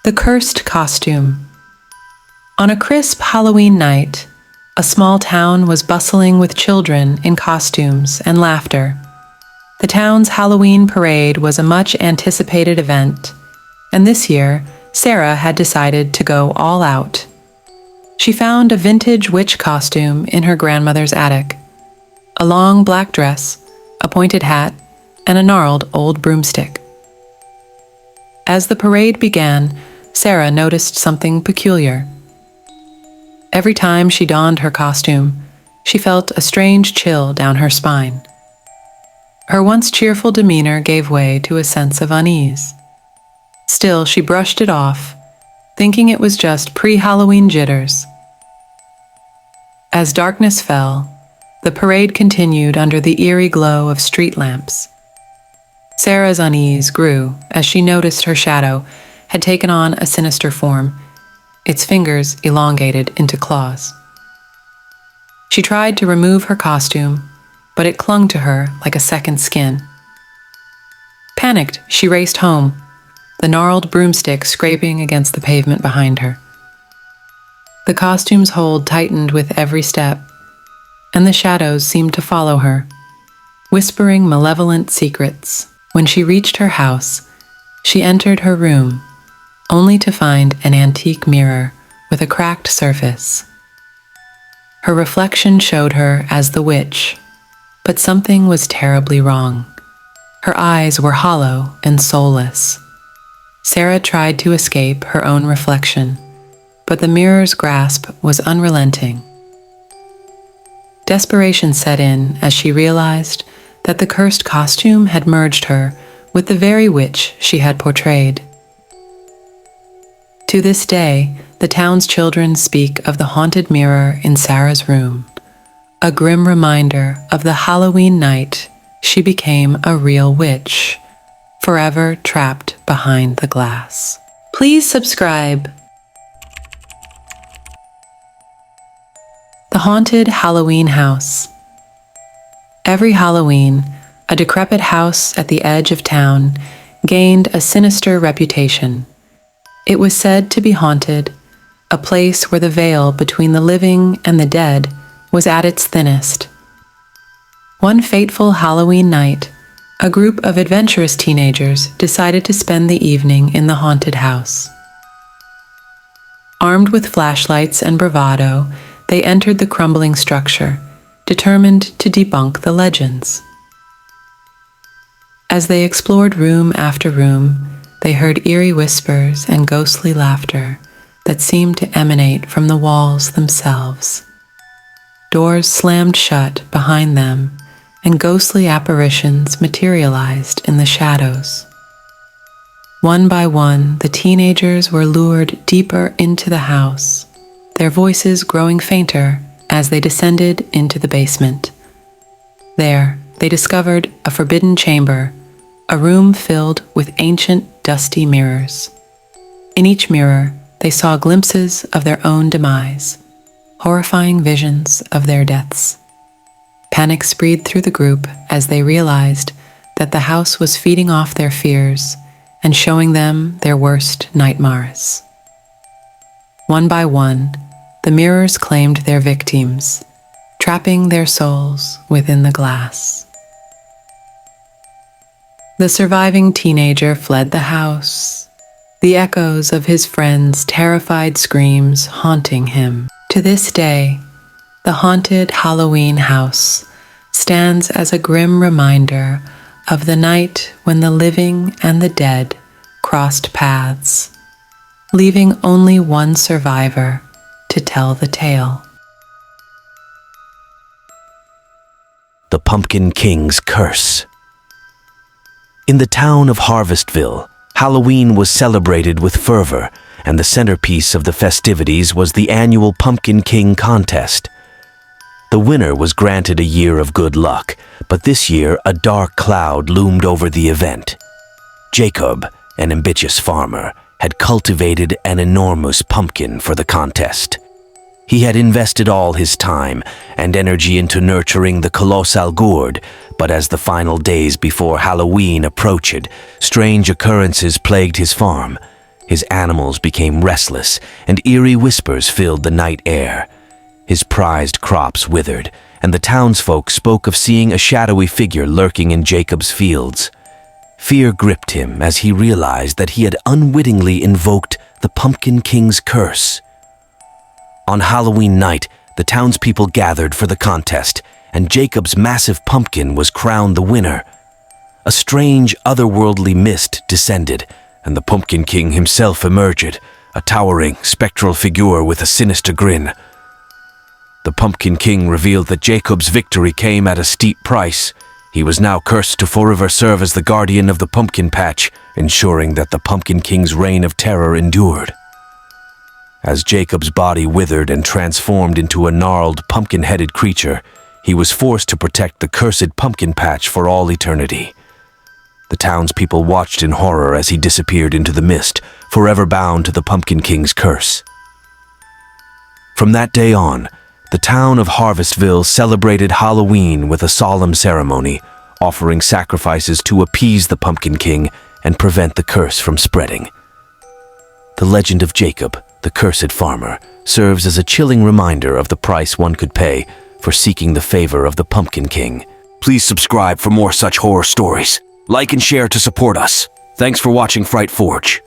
The Cursed Costume. On a crisp Halloween night, a small town was bustling with children in costumes and laughter. The town's Halloween parade was a much anticipated event, and this year, Sarah had decided to go all out. She found a vintage witch costume in her grandmother's attic: a long black dress, a pointed hat, and a gnarled old broomstick. As the parade began, Sarah noticed something peculiar. Every time she donned her costume, she felt a strange chill down her spine. Her once cheerful demeanor gave way to a sense of unease. Still, she brushed it off, thinking it was just pre-Halloween jitters. As darkness fell, the parade continued under the eerie glow of street lamps. Sarah's unease grew as she noticed her shadow had taken on a sinister form, its fingers elongated into claws. She tried to remove her costume, but it clung to her like a second skin. Panicked, she raced home, the gnarled broomstick scraping against the pavement behind her. The costume's hold tightened with every step, and the shadows seemed to follow her, whispering malevolent secrets. When she reached her house, she entered her room, only to find an antique mirror with a cracked surface. Her reflection showed her as the witch, but something was terribly wrong. Her eyes were hollow and soulless. Sarah tried to escape her own reflection, but the mirror's grasp was unrelenting. Desperation set in as she realized that the cursed costume had merged her with the very witch she had portrayed. To this day, the town's children speak of the haunted mirror in Sarah's room, a grim reminder of the Halloween night she became a real witch, forever trapped behind the glass. Please subscribe. The Haunted Halloween House. Every Halloween, a decrepit house at the edge of town gained a sinister reputation. It was said to be haunted, a place where the veil between the living and the dead was at its thinnest. One fateful Halloween night, a group of adventurous teenagers decided to spend the evening in the haunted house. Armed with flashlights and bravado, they entered the crumbling structure, determined to debunk the legends. As they explored room after room, they heard eerie whispers and ghostly laughter that seemed to emanate from the walls themselves. Doors slammed shut behind them, and ghostly apparitions materialized in the shadows. One by one, the teenagers were lured deeper into the house, their voices growing fainter as they descended into the basement. There, they discovered a forbidden chamber, a room filled with ancient, dusty mirrors. In each mirror, they saw glimpses of their own demise, horrifying visions of their deaths. Panic spread through the group as they realized that the house was feeding off their fears and showing them their worst nightmares. One by one, the mirrors claimed their victims, trapping their souls within the glass. The surviving teenager fled the house, the echoes of his friends' terrified screams haunting him. To this day, the haunted Halloween house stands as a grim reminder of the night when the living and the dead crossed paths, leaving only one survivor to tell the tale. The Pumpkin King's Curse. In the town of Harvestville, Halloween was celebrated with fervor, and the centerpiece of the festivities was the annual Pumpkin King contest. The winner was granted a year of good luck, but this year a dark cloud loomed over the event. Jacob, an ambitious farmer, had cultivated an enormous pumpkin for the contest. He had invested all his time and energy into nurturing the colossal gourd, but as the final days before Halloween approached, strange occurrences plagued his farm. His animals became restless, and eerie whispers filled the night air. His prized crops withered, and the townsfolk spoke of seeing a shadowy figure lurking in Jacob's fields. Fear gripped him as he realized that he had unwittingly invoked the Pumpkin King's curse. On Halloween night, the townspeople gathered for the contest, and Jacob's massive pumpkin was crowned the winner. A strange, otherworldly mist descended, and the Pumpkin King himself emerged, a towering, spectral figure with a sinister grin. The Pumpkin King revealed that Jacob's victory came at a steep price. He was now cursed to forever serve as the guardian of the pumpkin patch, ensuring that the Pumpkin King's reign of terror endured. As Jacob's body withered and transformed into a gnarled, pumpkin-headed creature, he was forced to protect the cursed pumpkin patch for all eternity. The townspeople watched in horror as he disappeared into the mist, forever bound to the Pumpkin King's curse. From that day on, the town of Harvestville celebrated Halloween with a solemn ceremony, offering sacrifices to appease the Pumpkin King and prevent the curse from spreading. The legend of Jacob, the cursed farmer, serves as a chilling reminder of the price one could pay for seeking the favor of the Pumpkin King. Please subscribe for more such horror stories. Like and share to support us. Thanks for watching Fright Forge.